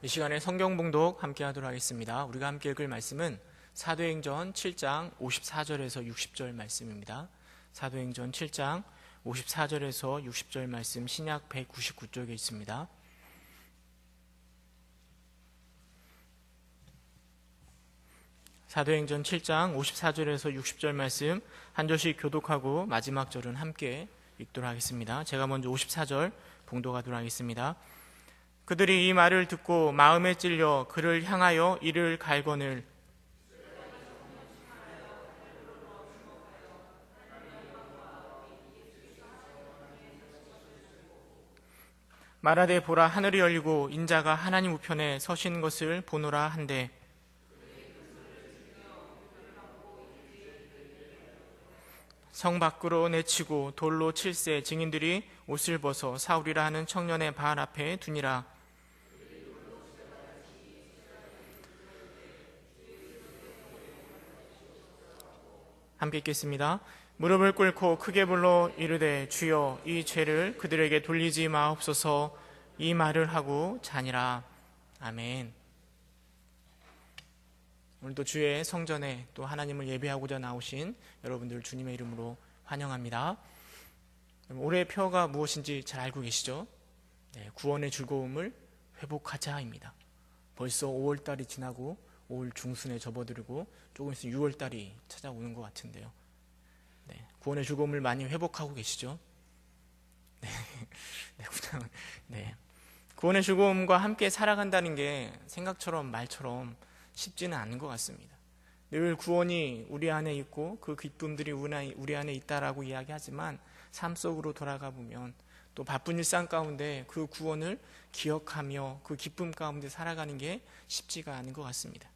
이 시간에 성경 봉독 함께 하도록 하겠습니다. 우리가 함께 읽을 말씀은 사도행전 7장 54절에서 60절 말씀입니다. 사도행전 7장 54절에서 60절 말씀, 신약 199쪽에 있습니다. 사도행전 7장 54절에서 60절 말씀 한 절씩 교독하고 마지막 절은 함께 읽도록 하겠습니다. 제가 먼저 54절 봉독하도록 하겠습니다. 그들이 이 말을 듣고 마음에 찔려 그를 향하여 이를 갈거늘 말하되 보라, 하늘이 열리고 인자가 하나님 우편에 서신 것을 보노라 한데, 성 밖으로 내치고 돌로 칠세 증인들이 옷을 벗어 사울이라 하는 청년의 발 앞에 두니라. 함께 읽겠습니다. 무릎을 꿇고 크게 불러 이르되 주여 이 죄를 그들에게 돌리지 마옵소서. 이 말을 하고 자니라. 아멘. 오늘도 주의 성전에 또 하나님을 예배하고자 나오신 여러분들 주님의 이름으로 환영합니다. 올해의 표어가 무엇인지 잘 알고 계시죠? 구원의 즐거움을 회복하자입니다. 벌써 5월달이 지나고 5월 중순에 접어들고 조금 있으면 6월달이 찾아오는 것 같은데요. 구원의 즐거움을 많이 회복하고 계시죠? 구원의 즐거움과 함께 살아간다는 게 생각처럼 말처럼 쉽지는 않은 것 같습니다. 늘 구원이 우리 안에 있고 그 기쁨들이 우리 안에 있다라고 이야기하지만 삶 속으로 돌아가 보면 또 바쁜 일상 가운데 그 구원을 기억하며 그 기쁨 가운데 살아가는 게 쉽지가 않은 것 같습니다.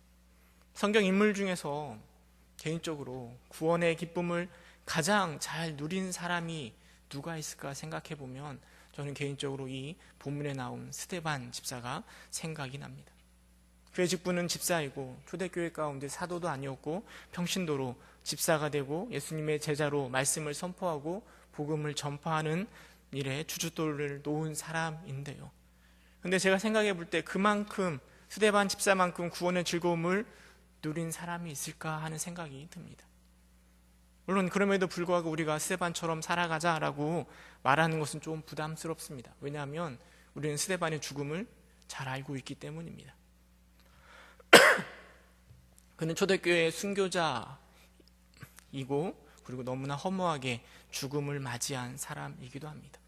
성경 인물 중에서 개인적으로 구원의 기쁨을 가장 잘 누린 사람이 누가 있을까 생각해 보면 저는 개인적으로 이 본문에 나온 스데반 집사가 생각이 납니다. 그의 직분은 집사이고 초대교회 가운데 사도도 아니었고 평신도로 집사가 되고 예수님의 제자로 말씀을 선포하고 복음을 전파하는 일에 주춧돌을 놓은 사람인데요. 근데 제가 생각해 볼 때 그만큼 스데반 집사만큼 구원의 즐거움을 누린 사람이 있을까 하는 생각이 듭니다. 물론 그럼에도 불구하고 우리가 스데반처럼 살아가자라고 말하는 것은 좀 부담스럽습니다. 왜냐하면 우리는 스데반의 죽음을 잘 알고 있기 때문입니다. 그는 초대교회의 순교자이고 그리고 너무나 허무하게 죽음을 맞이한 사람이기도 합니다.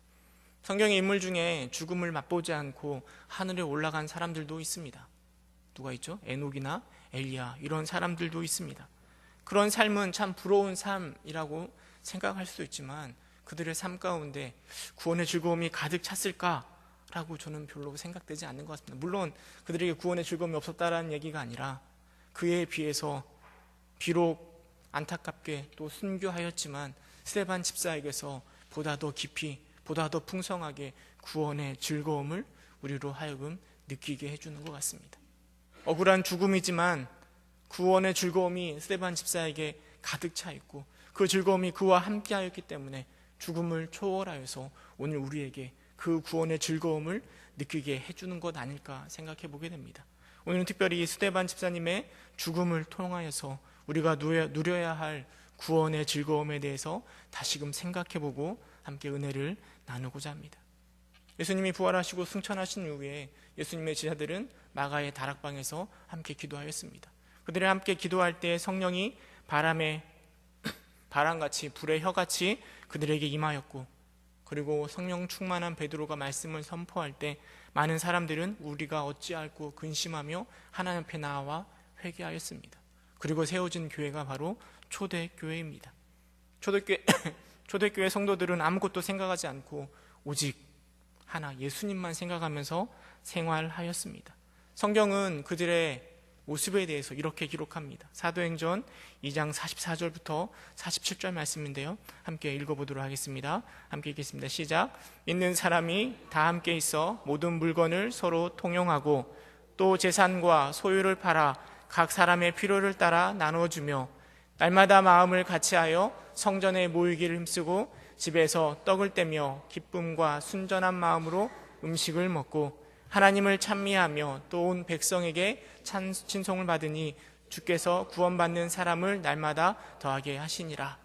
성경의 인물 중에 죽음을 맛보지 않고 하늘에 올라간 사람들도 있습니다. 누가 있죠? 에녹이나 엘리야, 이런 사람들도 있습니다. 그런 삶은 참 부러운 삶이라고 생각할 수도 있지만 그들의 삶 가운데 구원의 즐거움이 가득 찼을까라고 저는 별로 생각되지 않는 것 같습니다. 물론 그들에게 구원의 즐거움이 없었다라는 얘기가 아니라 그에 비해서 비록 안타깝게 또 순교하였지만 스데반 집사에게서 보다 더 깊이 보다 더 풍성하게 구원의 즐거움을 우리로 하여금 느끼게 해주는 것 같습니다. 억울한 죽음이지만 구원의 즐거움이 스데반 집사에게 가득 차 있고 그 즐거움이 그와 함께 하였기 때문에 죽음을 초월하여서 오늘 우리에게 그 구원의 즐거움을 느끼게 해주는 것 아닐까 생각해 보게 됩니다. 오늘은 특별히 스데반 집사님의 죽음을 통하여서 우리가 누려야 할 구원의 즐거움에 대해서 다시금 생각해 보고 함께 은혜를 나누고자 합니다. 예수님이 부활하시고 승천하신 이후에 예수님의 제자들은 마가의 다락방에서 함께 기도하였습니다. 그들이 함께 기도할 때 성령이 바람같이 불의 혀같이 그들에게 임하였고 그리고 성령 충만한 베드로가 말씀을 선포할 때 많은 사람들은 우리가 어찌할꼬 근심하며 하나님 앞에 나와 회개하였습니다. 그리고 세워진 교회가 바로 초대교회입니다. 초대교회 성도들은 아무것도 생각하지 않고 오직 하나 예수님만 생각하면서 생활하였습니다. 성경은 그들의 모습에 대해서 이렇게 기록합니다. 사도행전 2장 44절부터 47절 말씀인데요. 함께 읽어보도록 하겠습니다. 함께 읽겠습니다. 시작. 있는 사람이 다 함께 있어 모든 물건을 서로 통용하고 또 재산과 소유를 팔아 각 사람의 필요를 따라 나누어주며 날마다 마음을 같이하여 성전에 모이기를 힘쓰고 집에서 떡을 떼며 기쁨과 순전한 마음으로 음식을 먹고 하나님을 찬미하며 또 온 백성에게 친송을 받으니 주께서 구원받는 사람을 날마다 더하게 하시니라.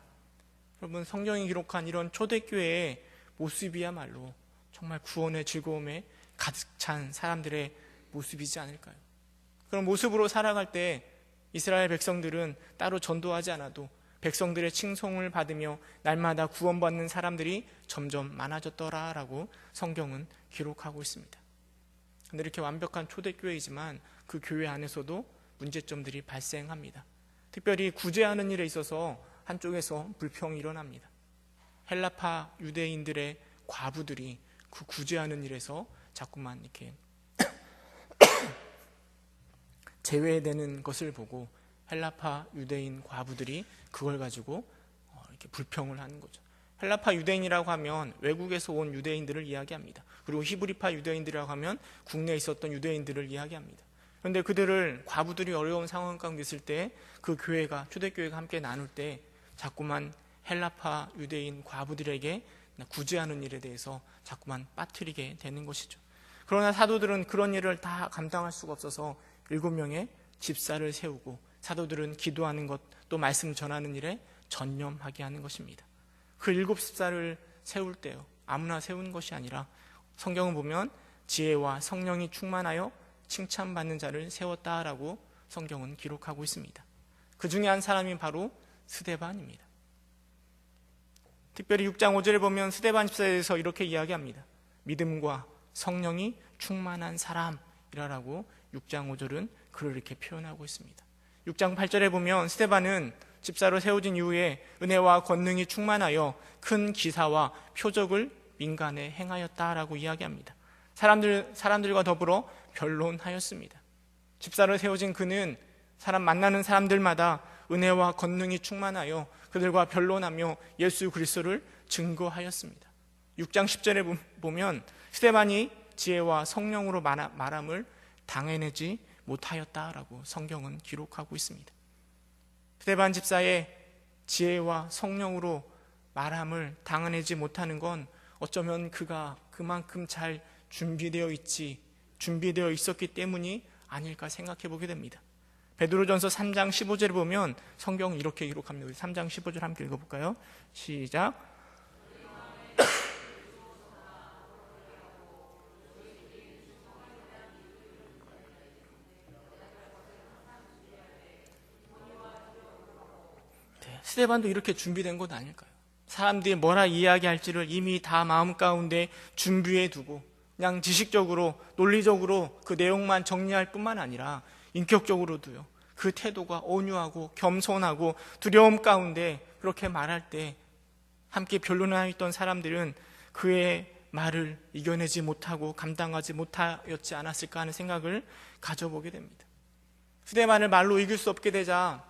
여러분, 성경이 기록한 이런 초대교회의 모습이야말로 정말 구원의 즐거움에 가득 찬 사람들의 모습이지 않을까요? 그런 모습으로 살아갈 때 이스라엘 백성들은 따로 전도하지 않아도 백성들의 칭송을 받으며 날마다 구원받는 사람들이 점점 많아졌더라라고 성경은 기록하고 있습니다. 그런데 이렇게 완벽한 초대교회이지만 그 교회 안에서도 문제점들이 발생합니다. 특별히 구제하는 일에 있어서 한쪽에서 불평이 일어납니다. 헬라파 유대인들의 과부들이 그 구제하는 일에서 자꾸만 이렇게 제외되는 것을 보고 헬라파 유대인 과부들이 그걸 가지고 이렇게 불평을 하는 거죠. 헬라파 유대인이라고 하면 외국에서 온 유대인들을 이야기합니다. 그리고 히브리파 유대인들이라고 하면 국내에 있었던 유대인들을 이야기합니다. 그런데 그들을 과부들이 어려운 상황 가운데 있을 때 그 교회가 초대교회가 함께 나눌 때 자꾸만 헬라파 유대인 과부들에게 구제하는 일에 대해서 자꾸만 빠뜨리게 되는 것이죠. 그러나 사도들은 그런 일을 다 감당할 수가 없어서 7명의 집사를 세우고 사도들은 기도하는 것 또 말씀 전하는 일에 전념하게 하는 것입니다. 그 7 집사를 세울 때요, 아무나 세운 것이 아니라 성경을 보면 지혜와 성령이 충만하여 칭찬받는 자를 세웠다라고 성경은 기록하고 있습니다. 그 중에 한 사람이 바로 스데반입니다. 특별히 6장 5절에 보면 스데반 집사에 대해서 이렇게 이야기합니다. 믿음과 성령이 충만한 사람이라고 6장 5절은 그를 이렇게 표현하고 있습니다. 6장 8절에 보면 스데반은 집사로 세워진 이후에 은혜와 권능이 충만하여 큰 기사와 표적을 민간에 행하였다라고 이야기합니다. 사람들과 더불어 변론하였습니다. 집사로 세워진 그는 사람 만나는 사람들마다 은혜와 권능이 충만하여 그들과 변론하며 예수 그리스도를 증거하였습니다. 6장 10절에 보면 스데반이 지혜와 성령으로 말함을 당해내지 못하였다라고 성경은 기록하고 있습니다. 스데반 집사의 지혜와 성령으로 말함을 당해내지 못하는 건 어쩌면 그가 그만큼 잘 준비되어 있었기 때문이 아닐까 생각해 보게 됩니다. 베드로전서 3장 15절에 보면 성경은 이렇게 기록합니다. 우리 3장 15절 함께 읽어볼까요? 시작. 스데반도 이렇게 준비된 것 아닐까요? 사람들이 뭐라 이야기할지를 이미 다 마음 가운데 준비해 두고 그냥 지식적으로 논리적으로 그 내용만 정리할 뿐만 아니라 인격적으로도요, 그 태도가 온유하고 겸손하고 두려움 가운데 그렇게 말할 때 함께 변론하였던 사람들은 그의 말을 이겨내지 못하고 감당하지 못하였지 않았을까 하는 생각을 가져보게 됩니다. 스데반을 말로 이길 수 없게 되자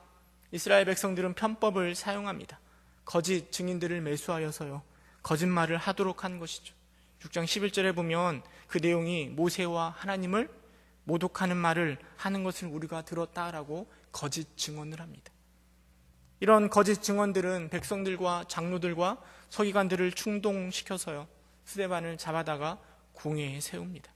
이스라엘 백성들은 편법을 사용합니다. 거짓 증인들을 매수하여서요, 거짓말을 하도록 한 것이죠. 6장 11절에 보면 그 내용이 모세와 하나님을 모독하는 말을 하는 것을 우리가 들었다라고 거짓 증언을 합니다. 이런 거짓 증언들은 백성들과 장로들과 서기관들을 충동시켜서요, 스데반을 잡아다가 공회에 세웁니다.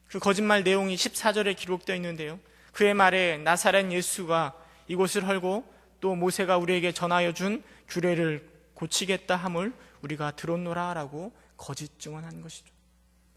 그 거짓말 내용이 14절에 기록되어 있는데요, 그의 말에 나사렛 예수가 이곳을 헐고 또 모세가 우리에게 전하여 준 규례를 고치겠다 함을 우리가 들었노라 라고 거짓 증언한 것이죠.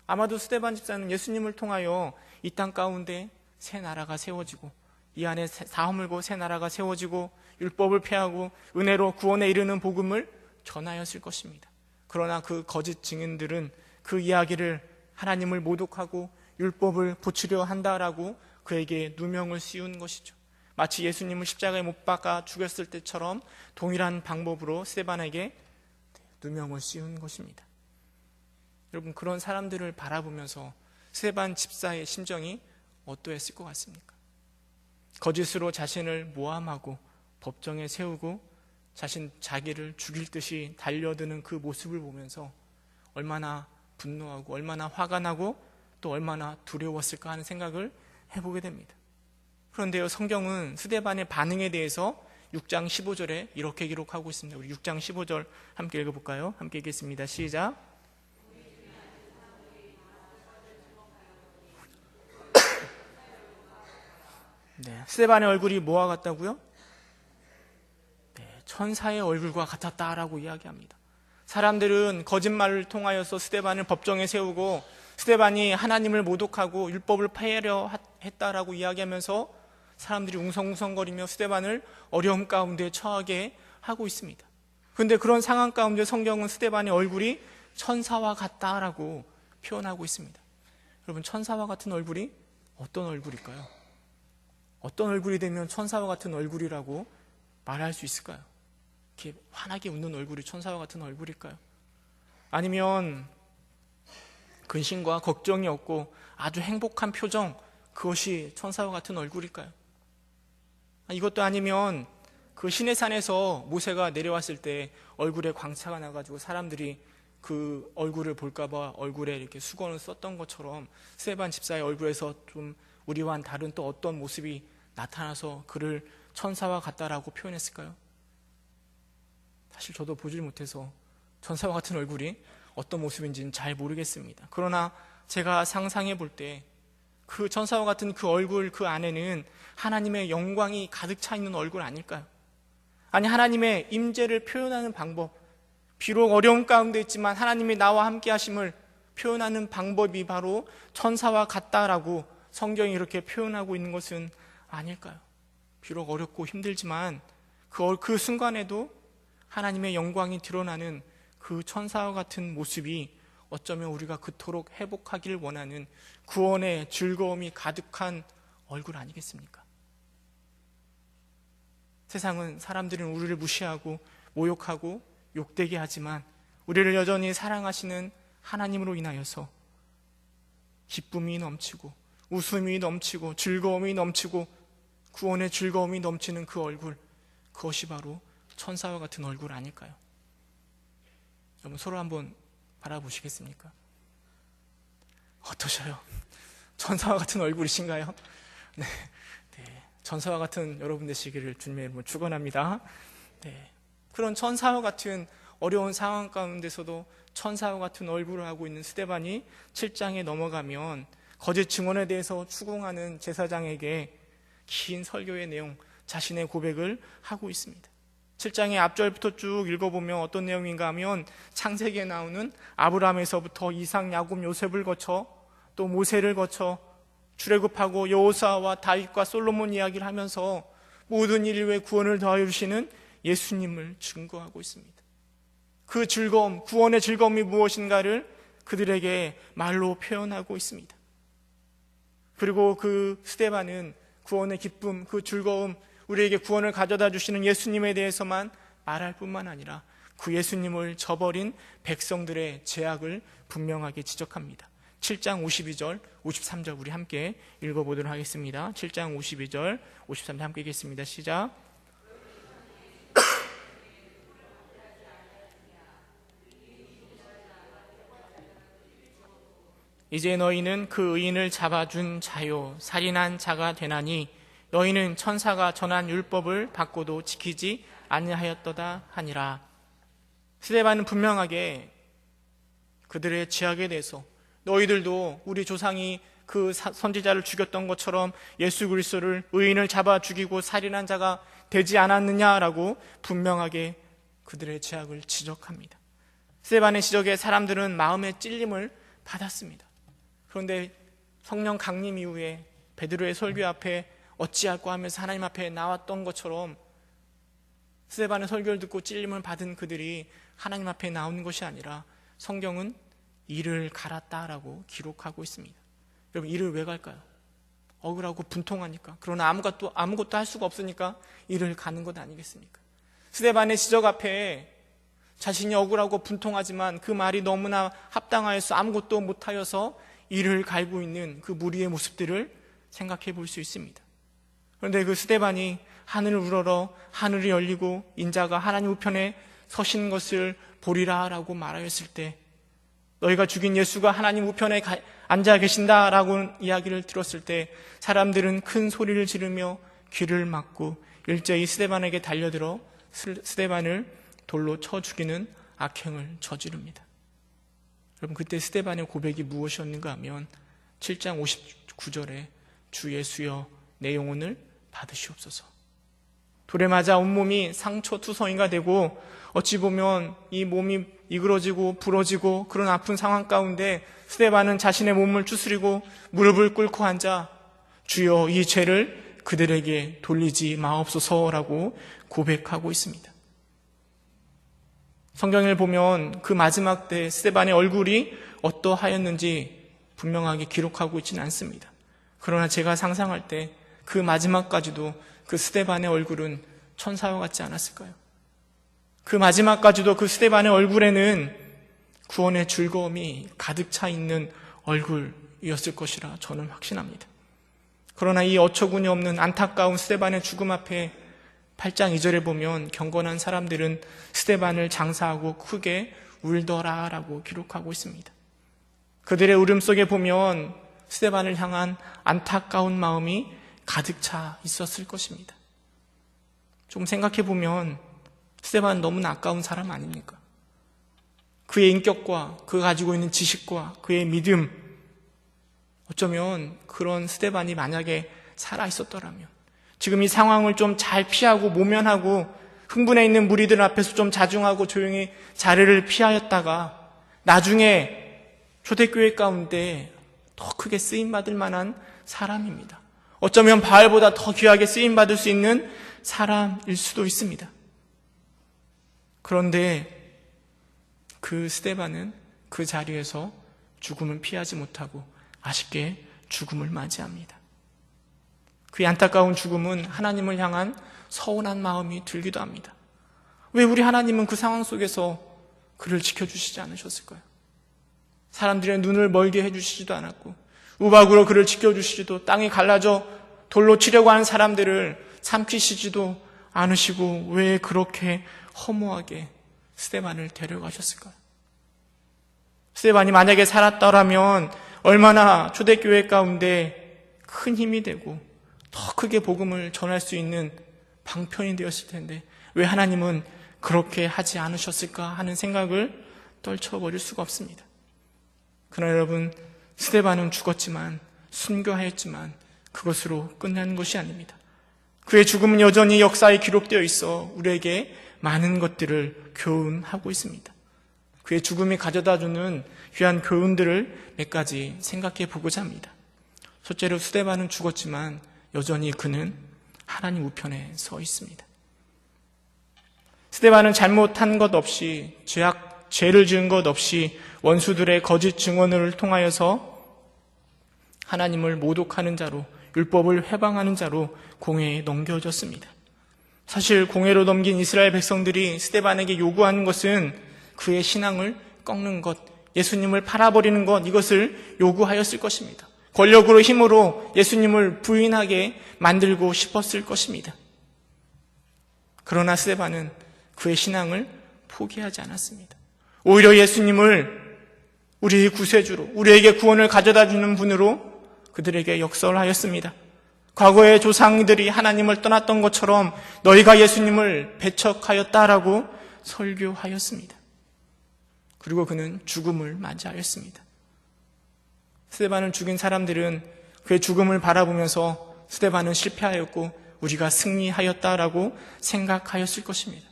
아마도 스데반 집사는 예수님을 통하여 이 땅 가운데 새 나라가 세워지고 이 안에 다 허물고 새 나라가 세워지고 율법을 폐하고 은혜로 구원에 이르는 복음을 전하였을 것입니다. 그러나 그 거짓 증인들은 그 이야기를 하나님을 모독하고 율법을 고치려 한다라고 그에게 누명을 씌운 것이죠. 마치 예수님을 십자가에 못 박아 죽였을 때처럼 동일한 방법으로 스데반에게 누명을 씌운 것입니다. 여러분, 그런 사람들을 바라보면서 스데반 집사의 심정이 어떠했을 것 같습니까? 거짓으로 자신을 모함하고 법정에 세우고 자기를 죽일 듯이 달려드는 그 모습을 보면서 얼마나 분노하고 얼마나 화가 나고 또 얼마나 두려웠을까 하는 생각을 해보게 됩니다. 그런데요, 성경은 스데반의 반응에 대해서 6장 15절에 이렇게 기록하고 있습니다. 우리 6장 15절 함께 읽어볼까요? 함께 읽겠습니다. 시작. 네, 스데반의 얼굴이 뭐와 같다고요? 네, 천사의 얼굴과 같았다라고 이야기합니다. 사람들은 거짓말을 통하여서 스데반을 법정에 세우고 스데반이 하나님을 모독하고 율법을 폐하려 했다라고 이야기하면서 사람들이 웅성웅성거리며 스데반을 어려움 가운데 처하게 하고 있습니다. 그런데 그런 상황 가운데 성경은 스데반의 얼굴이 천사와 같다라고 표현하고 있습니다. 여러분, 천사와 같은 얼굴이 어떤 얼굴일까요? 어떤 얼굴이 되면 천사와 같은 얼굴이라고 말할 수 있을까요? 이렇게 환하게 웃는 얼굴이 천사와 같은 얼굴일까요? 아니면 근심과 걱정이 없고 아주 행복한 표정, 그것이 천사와 같은 얼굴일까요? 이것도 아니면 그 시내산에서 모세가 내려왔을 때 얼굴에 광채가 나가지고 사람들이 그 얼굴을 볼까봐 얼굴에 이렇게 수건을 썼던 것처럼 스데반 집사의 얼굴에서 좀 우리와는 다른 또 어떤 모습이 나타나서 그를 천사와 같다라고 표현했을까요? 사실 저도 보질 못해서 천사와 같은 얼굴이 어떤 모습인지는 잘 모르겠습니다. 그러나 제가 상상해 볼 때 그 천사와 같은 그 얼굴 그 안에는 하나님의 영광이 가득 차 있는 얼굴 아닐까요? 아니, 하나님의 임재를 표현하는 방법, 비록 어려움 가운데 있지만 하나님이 나와 함께 하심을 표현하는 방법이 바로 천사와 같다라고 성경이 이렇게 표현하고 있는 것은 아닐까요? 비록 어렵고 힘들지만 그 순간에도 하나님의 영광이 드러나는 그 천사와 같은 모습이 어쩌면 우리가 그토록 회복하기를 원하는 구원의 즐거움이 가득한 얼굴 아니겠습니까? 세상은 사람들은 우리를 무시하고 모욕하고 욕되게 하지만 우리를 여전히 사랑하시는 하나님으로 인하여서 기쁨이 넘치고 웃음이 넘치고 즐거움이 넘치고 구원의 즐거움이 넘치는 그 얼굴, 그것이 바로 천사와 같은 얼굴 아닐까요? 여러분, 서로 한번 바라보시겠습니까? 어떠셔요? 천사와 같은 얼굴이신가요? 네, 천사와 같은 여러분 되시기를 주님의 이름으로 축원합니다. 네, 그런 천사와 같은 어려운 상황 가운데서도 천사와 같은 얼굴을 하고 있는 스데반이 7장에 넘어가면 거짓 증언에 대해서 추궁하는 제사장에게 긴 설교의 내용, 자신의 고백을 하고 있습니다. 7장의 앞절부터 쭉 읽어보면 어떤 내용인가 하면 창세기에 나오는 아브라함에서부터 이삭, 야곱, 요셉을 거쳐 또 모세를 거쳐 출애굽하고 여호수아와 다윗과 솔로몬 이야기를 하면서 모든 일 위에 구원을 더하여 주시는 예수님을 증거하고 있습니다. 그 즐거움, 구원의 즐거움이 무엇인가를 그들에게 말로 표현하고 있습니다. 그리고 그 스데반은 구원의 기쁨, 그 즐거움, 우리에게 구원을 가져다 주시는 예수님에 대해서만 말할 뿐만 아니라 그 예수님을 저버린 백성들의 죄악을 분명하게 지적합니다. 7장 52절, 53절 우리 함께 읽어보도록 하겠습니다. 7장 52절, 53절 함께 읽겠습니다. 시작. 이제 너희는 그 의인을 잡아준 자요 살인한 자가 되나니 너희는 천사가 전한 율법을 받고도 지키지 아니하였도다 하니라. 스데반은 분명하게 그들의 죄악에 대해서 너희들도 우리 조상이 그 선지자를 죽였던 것처럼 예수 그리스도를 의인을 잡아 죽이고 살인한 자가 되지 않았느냐라고 분명하게 그들의 죄악을 지적합니다. 스데반의 지적에 사람들은 마음의 찔림을 받았습니다. 그런데 성령 강림 이후에 베드로의 설교 앞에 어찌할꼬 하면서 하나님 앞에 나왔던 것처럼 스데반의 설교를 듣고 찔림을 받은 그들이 하나님 앞에 나오는 것이 아니라 성경은 이를 갈았다라고 기록하고 있습니다. 여러분, 이를 왜 갈까요? 억울하고 분통하니까. 그러나 아무것도 할 수가 없으니까 이를 가는 것 아니겠습니까? 스데반의 지적 앞에 자신이 억울하고 분통하지만 그 말이 너무나 합당하여서 아무것도 못하여서 이를 갈고 있는 그 무리의 모습들을 생각해 볼 수 있습니다. 그런데 그 스데반이 하늘을 우러러 하늘이 열리고 인자가 하나님 우편에 서신 것을 보리라 라고 말하였을 때 너희가 죽인 예수가 하나님 우편에 앉아 계신다라고 이야기를 들었을 때 사람들은 큰 소리를 지르며 귀를 막고 일제히 스데반에게 달려들어 스데반을 돌로 쳐 죽이는 악행을 저지릅니다. 여러분, 그때 스데반의 고백이 무엇이었는가 하면 7장 59절에 주 예수여 내 영혼을 받으시옵소서. 돌에 맞아 온몸이 상처투성이가 되고 어찌 보면 이 몸이 이그러지고 부러지고 그런 아픈 상황 가운데 스데반은 자신의 몸을 추스리고 무릎을 꿇고 앉아 주여 이 죄를 그들에게 돌리지 마옵소서라고 고백하고 있습니다. 성경을 보면 그 마지막 때 스데반의 얼굴이 어떠하였는지 분명하게 기록하고 있지는 않습니다. 그러나 제가 상상할 때 그 마지막까지도 그 스데반의 얼굴은 천사와 같지 않았을까요? 그 마지막까지도 그 스데반의 얼굴에는 구원의 즐거움이 가득 차 있는 얼굴이었을 것이라 저는 확신합니다. 그러나 이 어처구니 없는 안타까운 스데반의 죽음 앞에 8장 2절에 보면 경건한 사람들은 스데반을 장사하고 크게 울더라라고 기록하고 있습니다. 그들의 울음 속에 보면 스데반을 향한 안타까운 마음이 가득 차 있었을 것입니다. 좀 생각해 보면 스데반은 너무나 아까운 사람 아닙니까? 그의 인격과 그가 가지고 있는 지식과 그의 믿음, 어쩌면 그런 스데반이 만약에 살아 있었더라면 지금 이 상황을 좀 잘 피하고 모면하고 흥분해 있는 무리들 앞에서 좀 자중하고 조용히 자리를 피하였다가 나중에 초대교회 가운데 더 크게 쓰임받을 만한 사람입니다. 어쩌면 바알보다 더 귀하게 쓰임받을 수 있는 사람일 수도 있습니다. 그런데 그 스데반은 그 자리에서 죽음을 피하지 못하고 아쉽게 죽음을 맞이합니다. 그의 안타까운 죽음은 하나님을 향한 서운한 마음이 들기도 합니다. 왜 우리 하나님은 그 상황 속에서 그를 지켜주시지 않으셨을까요? 사람들의 눈을 멀게 해주시지도 않았고 우박으로 그를 지켜주시지도 땅이 갈라져 돌로 치려고 하는 사람들을 삼키시지도 않으시고 왜 그렇게 허무하게 스데반을 데려가셨을까요? 스데반이 만약에 살았더라면 얼마나 초대교회 가운데 큰 힘이 되고 더 크게 복음을 전할 수 있는 방편이 되었을 텐데 왜 하나님은 그렇게 하지 않으셨을까 하는 생각을 떨쳐버릴 수가 없습니다. 그러나 여러분, 스데반은 죽었지만 순교하였지만 그것으로 끝난 것이 아닙니다. 그의 죽음은 여전히 역사에 기록되어 있어 우리에게 많은 것들을 교훈하고 있습니다. 그의 죽음이 가져다주는 귀한 교훈들을 몇 가지 생각해 보고자 합니다. 첫째로 스데반은 죽었지만 여전히 그는 하나님 우편에 서 있습니다. 스데반은 잘못한 것 없이 죄를 지은 것 없이 원수들의 거짓 증언을 통하여서 하나님을 모독하는 자로 율법을 회방하는 자로 공회에 넘겨졌습니다. 사실 공회로 넘긴 이스라엘 백성들이 스데반에게 요구하는 것은 그의 신앙을 꺾는 것, 예수님을 팔아버리는 것, 이것을 요구하였을 것입니다. 권력으로 힘으로 예수님을 부인하게 만들고 싶었을 것입니다. 그러나 스데반은 그의 신앙을 포기하지 않았습니다. 오히려 예수님을 우리의 구세주로, 우리에게 구원을 가져다주는 분으로 그들에게 역설하였습니다. 과거의 조상들이 하나님을 떠났던 것처럼 너희가 예수님을 배척하였다라고 설교하였습니다. 그리고 그는 죽음을 맞이하였습니다. 스데반을 죽인 사람들은 그의 죽음을 바라보면서 스데반은 실패하였고 우리가 승리하였다라고 생각하였을 것입니다.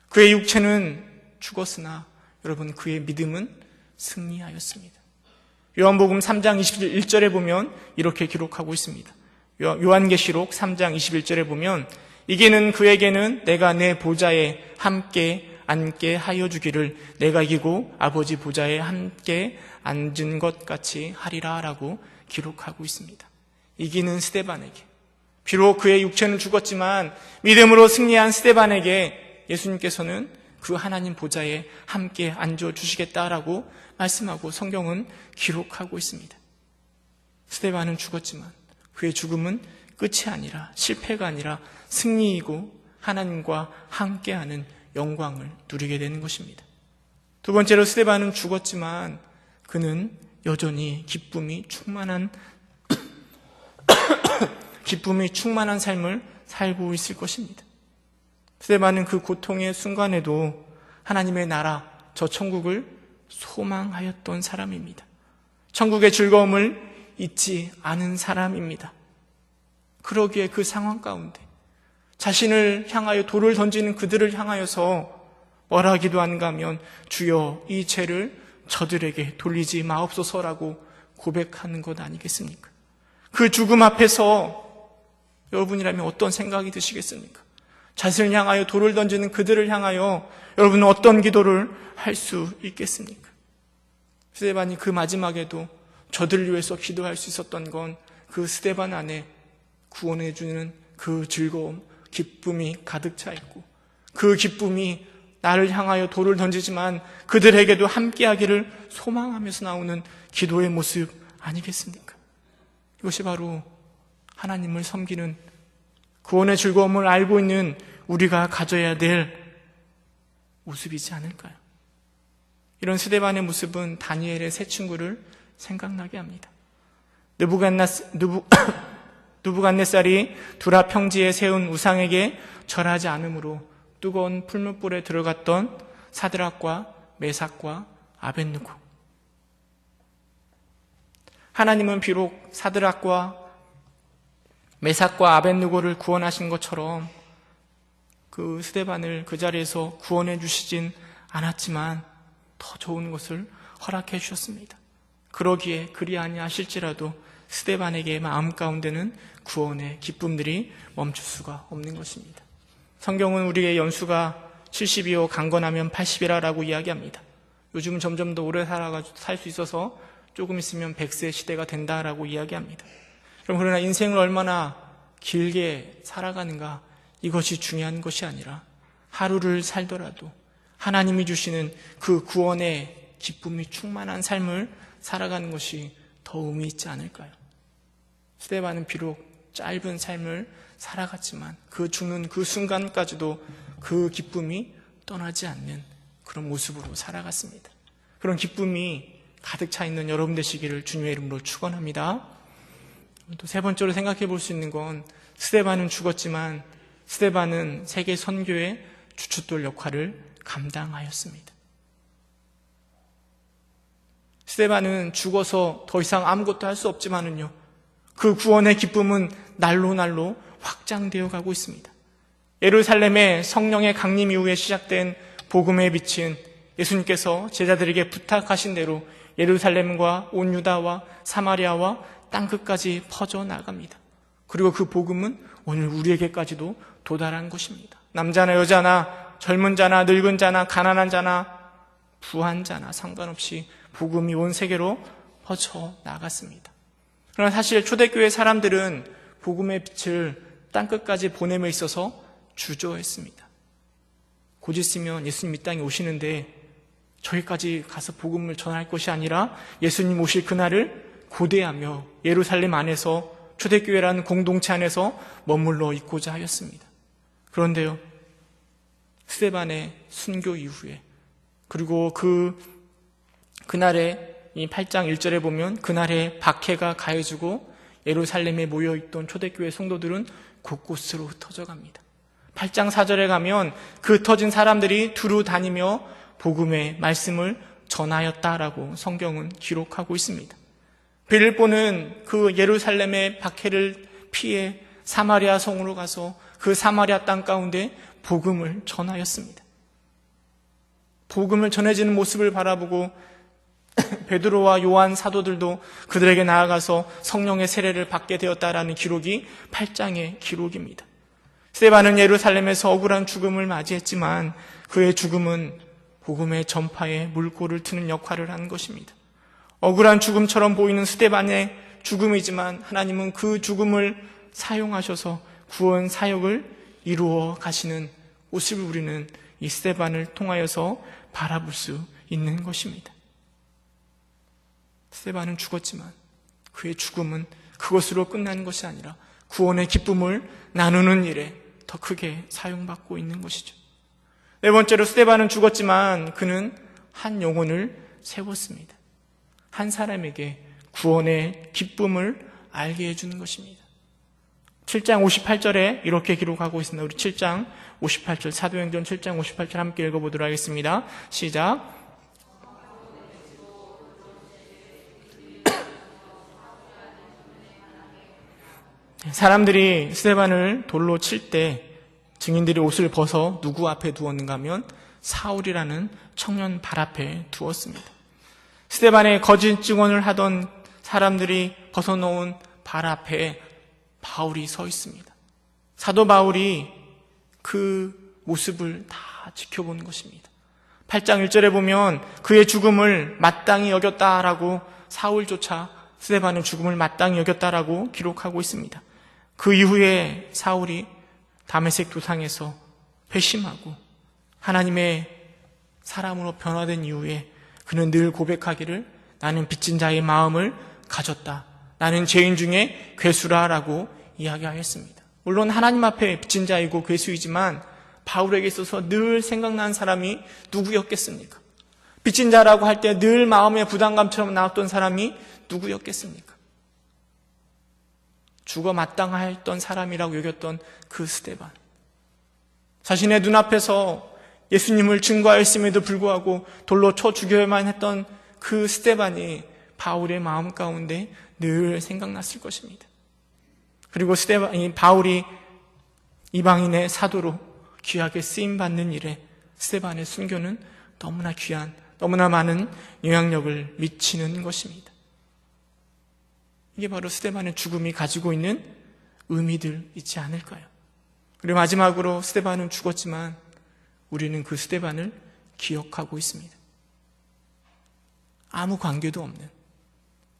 그의 육체는 죽었으나 여러분, 그의 믿음은 승리하였습니다. 요한복음 3장 21절에 보면 이렇게 기록하고 있습니다. 요한계시록 3장 21절에 보면 이기는 그에게는 내가 내 보좌에 함께 앉게 하여 주기를 내가 이기고 아버지 보좌에 함께 앉은 것 같이 하리라 라고 기록하고 있습니다. 이기는 스데반에게, 비록 그의 육체는 죽었지만 믿음으로 승리한 스데반에게 예수님께서는 그 하나님 보좌에 함께 앉아주시겠다라고 말씀하고 성경은 기록하고 있습니다. 스데반은 죽었지만 그의 죽음은 끝이 아니라, 실패가 아니라 승리이고 하나님과 함께하는 영광을 누리게 되는 것입니다. 두 번째로 스데반은 죽었지만 그는 여전히 기쁨이 충만한 삶을 살고 있을 것입니다. 스데반은 그 고통의 순간에도 하나님의 나라, 저 천국을 소망하였던 사람입니다. 천국의 즐거움을 잊지 않은 사람입니다. 그러기에 그 상황 가운데 자신을 향하여 돌을 던지는 그들을 향하여서 뭐라 기도하는가 하면 주여 이 죄를 저들에게 돌리지 마옵소서라고 고백하는 것 아니겠습니까? 그 죽음 앞에서 여러분이라면 어떤 생각이 드시겠습니까? 자신을 향하여 돌을 던지는 그들을 향하여 여러분은 어떤 기도를 할 수 있겠습니까? 스데반이 그 마지막에도 저들을 위해서 기도할 수 있었던 건 그 스데반 안에 구원해 주는 그 즐거움, 기쁨이 가득 차 있고 그 기쁨이 나를 향하여 돌을 던지지만 그들에게도 함께하기를 소망하면서 나오는 기도의 모습 아니겠습니까? 이것이 바로 하나님을 섬기는 구원의 즐거움을 알고 있는 우리가 가져야 될 모습이지 않을까요? 이런 스데반의 모습은 다니엘의 세 친구를 생각나게 합니다. 느부갓네살이 두라 평지에 세운 우상에게 절하지 않으므로 뜨거운 풀무불에 들어갔던 사드락과 메삭과 아벳느고. 하나님은 비록 사드락과 메삭과 아벳느고를 구원하신 것처럼 그 스데반을 그 자리에서 구원해 주시진 않았지만 더 좋은 것을 허락해 주셨습니다. 그러기에 그리 아니하실지라도 스데반에게 마음 가운데는 구원의 기쁨들이 멈출 수가 없는 것입니다. 성경은 우리의 연수가 70이요 강건하면 80이라고 이야기합니다. 요즘은 점점 더 오래 살 수 있어서 조금 있으면 100세 시대가 된다라고 이야기합니다. 그러나 인생을 얼마나 길게 살아가는가, 이것이 중요한 것이 아니라 하루를 살더라도 하나님이 주시는 그 구원의 기쁨이 충만한 삶을 살아가는 것이 더 의미 있지 않을까요? 스데반은 비록 짧은 삶을 살아갔지만 그 죽는 그 순간까지도 그 기쁨이 떠나지 않는 그런 모습으로 살아갔습니다. 그런 기쁨이 가득 차 있는 여러분 되시기를 주님의 이름으로 축원합니다. 또 세 번째로 생각해 볼 수 있는 건 스데반은 죽었지만 스데반은 세계 선교의 주춧돌 역할을 감당하였습니다. 스데반은 죽어서 더 이상 아무것도 할 수 없지만은요, 그 구원의 기쁨은 날로 날로 확장되어 가고 있습니다. 예루살렘의 성령의 강림 이후에 시작된 복음의 빛은 예수님께서 제자들에게 부탁하신 대로 예루살렘과 온 유다와 사마리아와 땅끝까지 퍼져나갑니다. 그리고 그 복음은 오늘 우리에게까지도 도달한 것입니다. 남자나 여자나 젊은 자나 늙은 자나 가난한 자나 부한 자나 상관없이 복음이 온 세계로 퍼져나갔습니다. 그러나 사실 초대교회 사람들은 복음의 빛을 땅끝까지 보냄에 있어서 주저했습니다. 곧 있으면 예수님 이 땅에 오시는데 저기까지 가서 복음을 전할 것이 아니라 예수님 오실 그날을 고대하며 예루살렘 안에서 초대교회라는 공동체 안에서 머물러 있고자 하였습니다. 그런데요, 스데반의 순교 이후에 그리고 그날에 이 8장 1절에 보면 그날에 박해가 가해지고 예루살렘에 모여있던 초대교회 성도들은 곳곳으로 흩어져 갑니다. 8장 4절에 가면 그 흩어진 사람들이 두루 다니며 복음의 말씀을 전하였다라고 성경은 기록하고 있습니다. 빌립보는 그 예루살렘의 박해를 피해 사마리아 성으로 가서 그 사마리아 땅 가운데 복음을 전하였습니다. 복음을 전해지는 모습을 바라보고 베드로와 요한 사도들도 그들에게 나아가서 성령의 세례를 받게 되었다라는 기록이 8장의 기록입니다. 스데반은 예루살렘에서 억울한 죽음을 맞이했지만 그의 죽음은 복음의 전파에 물꼬를 트는 역할을 한 것입니다. 억울한 죽음처럼 보이는 스데반의 죽음이지만 하나님은 그 죽음을 사용하셔서 구원 사역을 이루어 가시는 모습을 우리는 이 스데반을 통하여서 바라볼 수 있는 것입니다. 스데반은 죽었지만 그의 죽음은 그것으로 끝나는 것이 아니라 구원의 기쁨을 나누는 일에 더 크게 사용받고 있는 것이죠. 네 번째로 스데반은 죽었지만 그는 한 영혼을 세웠습니다. 한 사람에게 구원의 기쁨을 알게 해주는 것입니다. 7장 58절에 이렇게 기록하고 있습니다. 우리 7장 58절, 사도행전 7장 58절 함께 읽어보도록 하겠습니다. 시작. 사람들이 스데반을 돌로 칠 때 증인들이 옷을 벗어 누구 앞에 두었는가 하면 사울이라는 청년 발 앞에 두었습니다. 스데반의 거짓 증언을 하던 사람들이 벗어놓은 발 앞에 바울이 서 있습니다. 사도 바울이 그 모습을 다 지켜본 것입니다. 8장 1절에 보면 그의 죽음을 마땅히 여겼다라고 사울조차 스데반의 죽음을 마땅히 여겼다라고 기록하고 있습니다. 그 이후에 사울이 다메섹 도상에서 회심하고 하나님의 사람으로 변화된 이후에 그는 늘 고백하기를 나는 빚진 자의 마음을 가졌다. 나는 죄인 중에 괴수라라고 이야기하였습니다. 물론 하나님 앞에 빚진 자이고 괴수이지만 바울에게 있어서 늘 생각나는 사람이 누구였겠습니까? 빚진 자라고 할 때 늘 마음의 부담감처럼 나왔던 사람이 누구였겠습니까? 죽어 마땅하였던 사람이라고 여겼던 그 스데반. 자신의 눈앞에서 예수님을 증거하였음에도 불구하고 돌로 쳐 죽여야만 했던 그 스데반이 바울의 마음 가운데 늘 생각났을 것입니다. 그리고 바울이 이방인의 사도로 귀하게 쓰임받는 일에 스데반의 순교는 너무나 귀한, 너무나 많은 영향력을 미치는 것입니다. 이게 바로 스데반의 죽음이 가지고 있는 의미들 있지 않을까요? 그리고 마지막으로 스데반은 죽었지만 우리는 그 스데반을 기억하고 있습니다. 아무 관계도 없는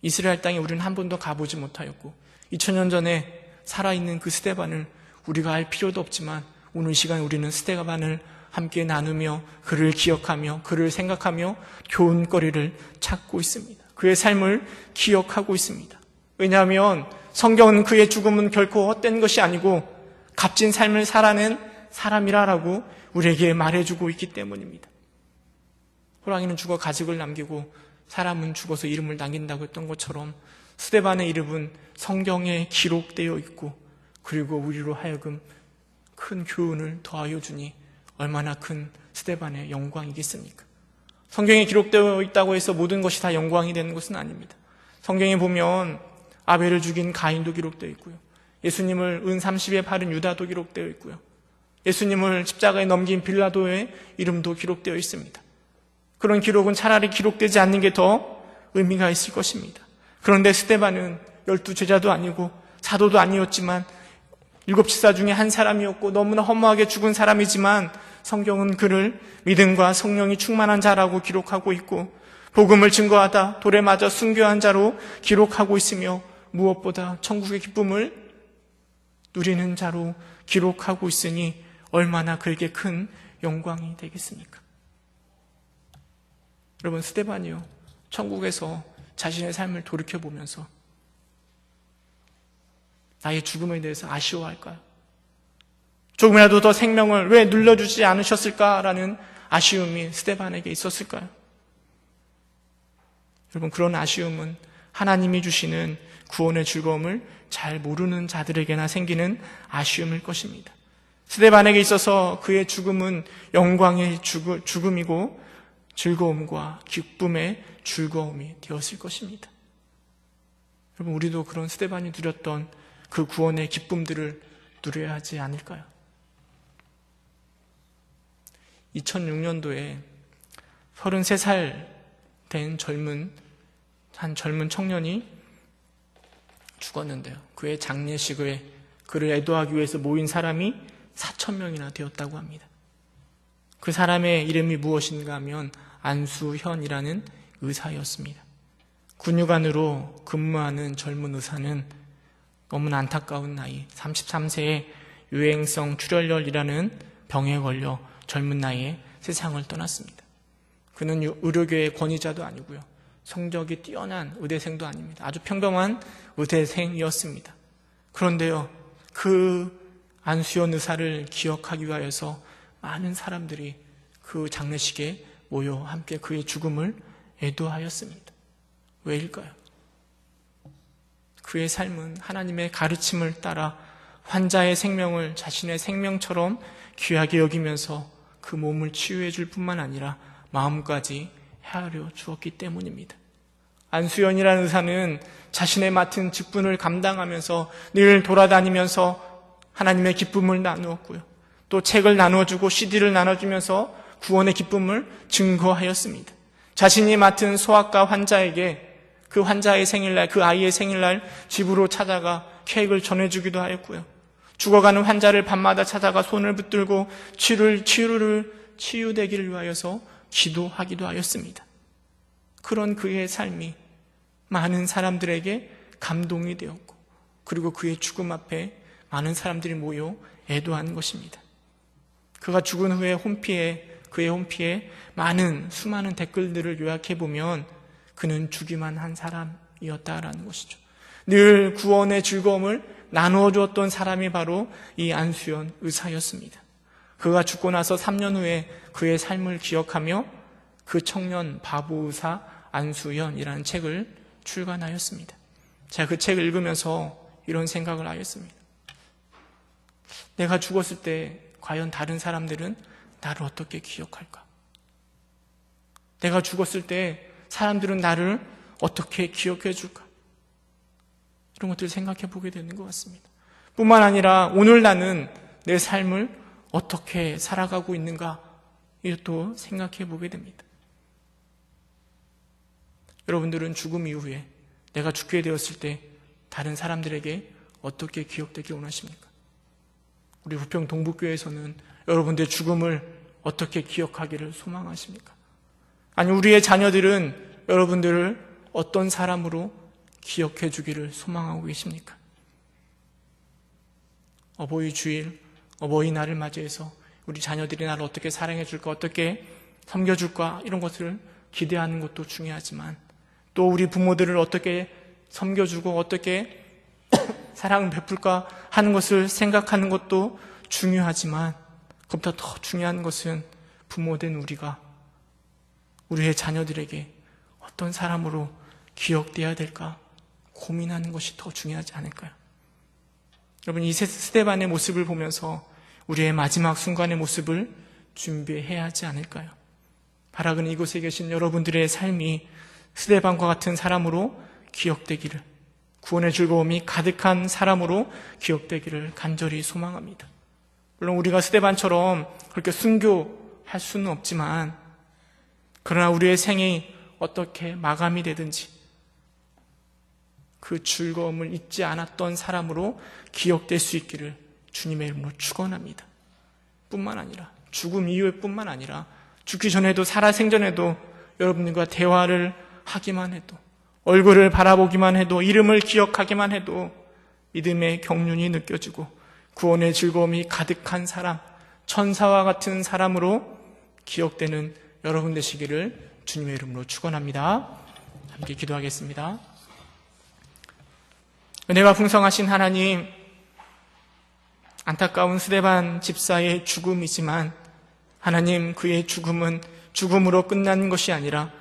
이스라엘 땅에 우리는 한 번도 가보지 못하였고 2000년 전에 살아있는 그 스데반을 우리가 알 필요도 없지만 오늘 시간 우리는 스데반을 함께 나누며 그를 기억하며 그를 생각하며 교훈거리를 찾고 있습니다. 그의 삶을 기억하고 있습니다. 왜냐하면 성경은 그의 죽음은 결코 헛된 것이 아니고 값진 삶을 살아낸 사람이라고 우리에게 말해주고 있기 때문입니다. 호랑이는 죽어 가죽을 남기고 사람은 죽어서 이름을 남긴다고 했던 것처럼 스데반의 이름은 성경에 기록되어 있고 그리고 우리로 하여금 큰 교훈을 더하여 주니 얼마나 큰 스데반의 영광이겠습니까? 성경에 기록되어 있다고 해서 모든 것이 다 영광이 되는 것은 아닙니다. 성경에 보면 아벨을 죽인 가인도 기록되어 있고요. 예수님을 은 30에 바른 유다도 기록되어 있고요. 예수님을 십자가에 넘긴 빌라도의 이름도 기록되어 있습니다. 그런 기록은 차라리 기록되지 않는 게 더 의미가 있을 것입니다. 그런데 스데반은 12제자도 아니고 사도도 아니었지만 7지사 중에 한 사람이었고 너무나 허무하게 죽은 사람이지만 성경은 그를 믿음과 성령이 충만한 자라고 기록하고 있고 복음을 증거하다 돌에 맞아 순교한 자로 기록하고 있으며 무엇보다 천국의 기쁨을 누리는 자로 기록하고 있으니 얼마나 그에게 큰 영광이 되겠습니까? 여러분, 스데반이요, 천국에서 자신의 삶을 돌이켜보면서 나의 죽음에 대해서 아쉬워할까요? 조금이라도 더 생명을 왜 눌러주지 않으셨을까라는 아쉬움이 스데반에게 있었을까요? 여러분, 그런 아쉬움은 하나님이 주시는 구원의 즐거움을 잘 모르는 자들에게나 생기는 아쉬움일 것입니다. 스데반에게 있어서 그의 죽음은 영광의 죽음이고 즐거움과 기쁨의 즐거움이 되었을 것입니다. 여러분, 우리도 그런 스데반이 누렸던 그 구원의 기쁨들을 누려야 하지 않을까요? 2006년도에 33살 된 한 젊은 청년이 죽었는데요. 그의 장례식에 그를 애도하기 위해서 모인 사람이 4,000명이나 되었다고 합니다. 그 사람의 이름이 무엇인가 하면 안수현이라는 의사였습니다. 군의관으로 근무하는 젊은 의사는 너무나 안타까운 나이 33세에 유행성 출혈열이라는 병에 걸려 젊은 나이에 세상을 떠났습니다. 그는 의료계의 권위자도 아니고요, 성적이 뛰어난 의대생도 아닙니다. 아주 평범한 의대생이었습니다. 그런데요, 그 안수현 의사를 기억하기 위하여서 많은 사람들이 그 장례식에 모여 함께 그의 죽음을 애도하였습니다. 왜일까요? 그의 삶은 하나님의 가르침을 따라 환자의 생명을 자신의 생명처럼 귀하게 여기면서 그 몸을 치유해 줄 뿐만 아니라 마음까지 헤아려 주었기 때문입니다. 안수연이라는 의사는 자신의 맡은 직분을 감당하면서 늘 돌아다니면서 하나님의 기쁨을 나누었고요. 또 책을 나눠주고 CD를 나눠주면서 구원의 기쁨을 증거하였습니다. 자신이 맡은 소아과 환자에게 그 환자의 생일날, 그 아이의 생일날 집으로 찾아가 케이크를 전해주기도 하였고요. 죽어가는 환자를 밤마다 찾아가 손을 붙들고 치유되기를 위하여서 기도하기도 하였습니다. 그런 그의 삶이 많은 사람들에게 감동이 되었고, 그리고 그의 죽음 앞에 많은 사람들이 모여 애도한 것입니다. 그가 죽은 후에 그의 홈피에 수많은 댓글들을 요약해보면 그는 주기만 한 사람이었다라는 것이죠. 늘 구원의 즐거움을 나누어 주었던 사람이 바로 이 안수연 의사였습니다. 그가 죽고 나서 3년 후에 그의 삶을 기억하며 그 청년 바보 의사 안수연이라는 책을 출간하였습니다. 제가 그 책을 읽으면서 이런 생각을 하였습니다. 내가 죽었을 때 과연 다른 사람들은 나를 어떻게 기억할까? 내가 죽었을 때 사람들은 나를 어떻게 기억해 줄까? 이런 것들을 생각해 보게 되는 것 같습니다. 뿐만 아니라 오늘 나는 내 삶을 어떻게 살아가고 있는가? 이것도 생각해 보게 됩니다. 여러분들은 죽음 이후에 내가 죽게 되었을 때 다른 사람들에게 어떻게 기억되길 원하십니까? 우리 부평 동북교회에서는 여러분들의 죽음을 어떻게 기억하기를 소망하십니까? 아니, 우리의 자녀들은 여러분들을 어떤 사람으로 기억해 주기를 소망하고 계십니까? 어버이 주일, 어버이날을 맞이해서 우리 자녀들이 나를 어떻게 사랑해 줄까, 어떻게 섬겨줄까, 이런 것을 기대하는 것도 중요하지만, 또 우리 부모들을 어떻게 섬겨주고 어떻게 사랑을 베풀까 하는 것을 생각하는 것도 중요하지만, 그보다 더 중요한 것은 부모된 우리가 우리의 자녀들에게 어떤 사람으로 기억되어야 될까 고민하는 것이 더 중요하지 않을까요? 여러분, 이 스데반의 모습을 보면서 우리의 마지막 순간의 모습을 준비해야 하지 않을까요? 바라그는 이곳에 계신 여러분들의 삶이 스데반과 같은 사람으로 기억되기를, 구원의 즐거움이 가득한 사람으로 기억되기를 간절히 소망합니다. 물론 우리가 스데반처럼 그렇게 순교할 수는 없지만, 그러나 우리의 생이 어떻게 마감이 되든지 그 즐거움을 잊지 않았던 사람으로 기억될 수 있기를 주님의 이름으로 축원합니다. 뿐만 아니라 죽음 이후에 뿐만 아니라 죽기 전에도, 살아생전에도 여러분들과 대화를 하기만 해도, 얼굴을 바라보기만 해도, 이름을 기억하기만 해도 믿음의 경륜이 느껴지고 구원의 즐거움이 가득한 사람, 천사와 같은 사람으로 기억되는 여러분 되시기를 주님의 이름으로 축원합니다. 함께 기도하겠습니다. 은혜가 풍성하신 하나님, 안타까운 스데반 집사의 죽음이지만 하나님, 그의 죽음은 죽음으로 끝난 것이 아니라